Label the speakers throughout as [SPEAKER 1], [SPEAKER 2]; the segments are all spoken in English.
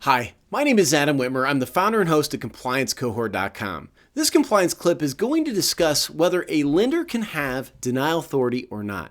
[SPEAKER 1] Hi, my name is Adam Whitmer. I'm the founder and host of ComplianceCohort.com. This compliance clip is going to discuss whether a lender can have denial authority or not.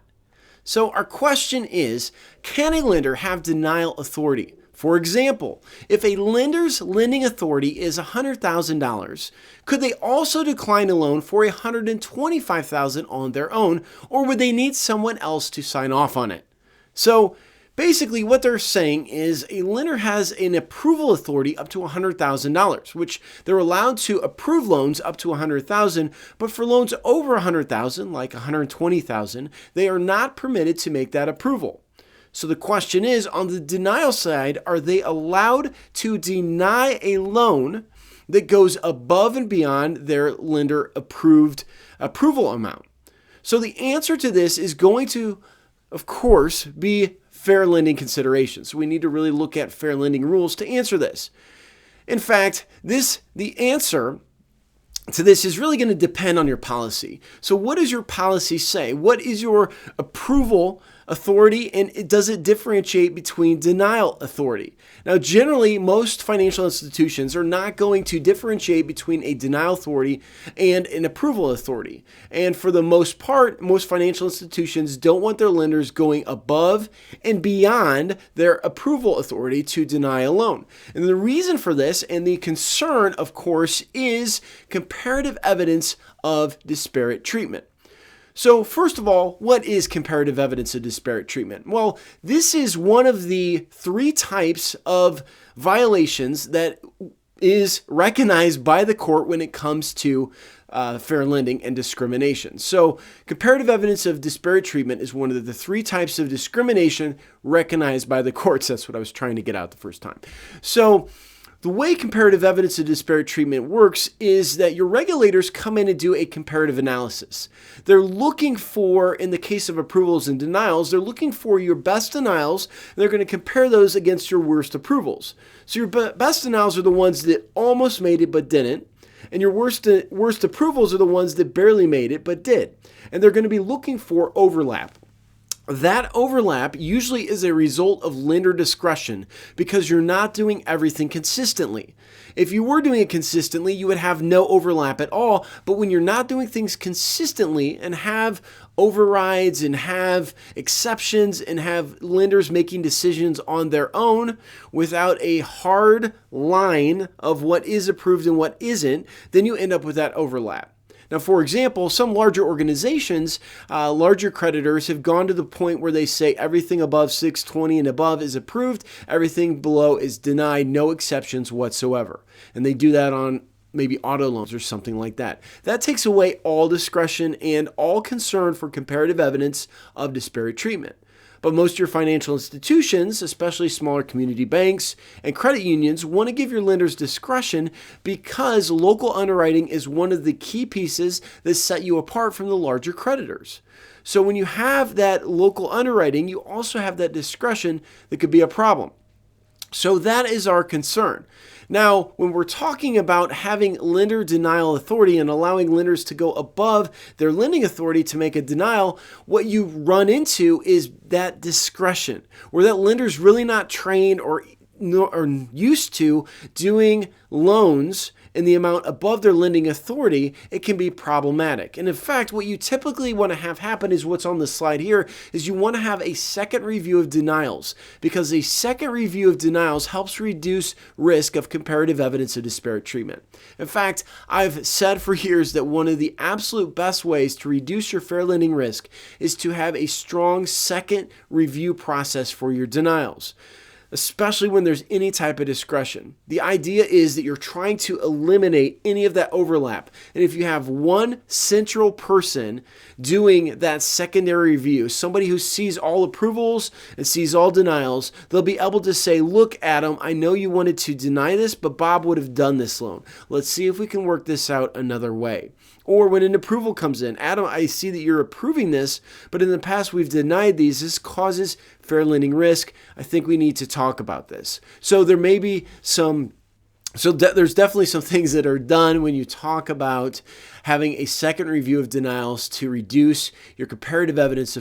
[SPEAKER 1] So our question is, can a lender have denial authority? For example, if a lender's lending authority is $100,000, could they also decline a loan for $125,000 on their own, or would they need someone else to sign off on it? So basically, what they're saying is a lender has an approval authority up to $100,000, which they're allowed to approve loans up to $100,000, but for loans over $100,000, like $120,000, they are not permitted to make that approval. So the question is, on the denial side, are they allowed to deny a loan that goes above and beyond their lender approved approval amount? So the answer to this is going to, of course, be fair lending considerations. So we need to really look at fair lending rules to answer this. In fact, the answer to this is really going to depend on your policy. So what does your policy say? What is your approval authority, and does it differentiate between denial authority? Now, generally, most financial institutions are not going to differentiate between a denial authority and an approval authority. And for the most part, most financial institutions don't want their lenders going above and beyond their approval authority to deny a loan. And the reason for this, and the concern, of course, is comparative evidence of disparate treatment. So first of all, what is comparative evidence of disparate treatment? Well, this is one of the three types of violations that is recognized by the court when it comes to fair lending and discrimination. So comparative evidence of disparate treatment is one of the three types of discrimination recognized by the courts. That's what I was trying to get out the first time. So the way comparative evidence of disparate treatment works is that your regulators come in and do a comparative analysis. They're looking for, in the case of approvals and denials, they're looking for your best denials, and they're going to compare those against your worst approvals. So your best denials are the ones that almost made it but didn't, and your worst approvals are the ones that barely made it but did. And they're going to be looking for overlap. That overlap usually is a result of lender discretion because you're not doing everything consistently. If you were doing it consistently, you would have no overlap at all. But when you're not doing things consistently and have overrides and have exceptions and have lenders making decisions on their own without a hard line of what is approved and what isn't, then you end up with that overlap. Now, for example, some larger organizations, larger creditors have gone to the point where they say everything above 620 and above is approved, everything below is denied, no exceptions whatsoever. And they do that on maybe auto loans or something like that. That takes away all discretion and all concern for comparative evidence of disparate treatment. But most of your financial institutions, especially smaller community banks and credit unions, want to give your lenders discretion because local underwriting is one of the key pieces that set you apart from the larger creditors. So when you have that local underwriting, you also have that discretion that could be a problem. So that is our concern. Now, when we're talking about having lender denial authority and allowing lenders to go above their lending authority to make a denial, what you run into is that discretion, where that lender's really not trained or used to doing loans in the amount above their lending authority. It can be problematic. And in fact, what you typically want to have happen is what's on the slide here, is you want to have a second review of denials, because a second review of denials helps reduce risk of comparative evidence of disparate treatment. In fact, I've said for years that one of the absolute best ways to reduce your fair lending risk is to have a strong second review process for your denials, especially when there's any type of discretion. The idea is that you're trying to eliminate any of that overlap. And if you have one central person doing that secondary review, somebody who sees all approvals and sees all denials, they'll be able to say, look, Adam, I know you wanted to deny this, but Bob would have done this loan. Let's see if we can work this out another way. Or when an approval comes in, Adam, I see that you're approving this, but in the past we've denied these. This causes fair lending risk. I think we need to talk about this. So there may be there's definitely some things that are done when you talk about having a second review of denials to reduce your comparative evidence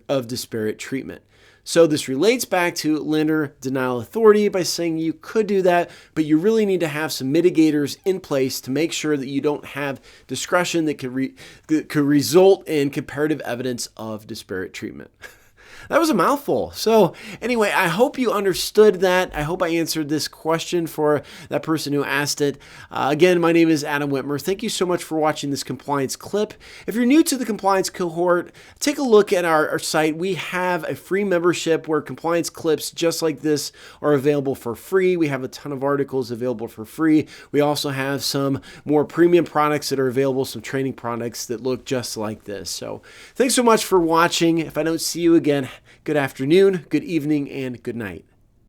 [SPEAKER 1] of disparate treatment. So this relates back to lender denial authority by saying you could do that, but you really need to have some mitigators in place to make sure that you don't have discretion that could result in comparative evidence of disparate treatment. That was a mouthful. So anyway, I hope you understood that. I hope I answered this question for that person who asked it. Again, my name is Adam Whitmer. Thank you so much for watching this compliance clip. If you're new to the compliance cohort, take a look at our site. We have a free membership where compliance clips just like this are available for free. We have a ton of articles available for free. We also have some more premium products that are available, some training products that look just like this. So thanks so much for watching. If I don't see you again, good afternoon, good evening, and good night.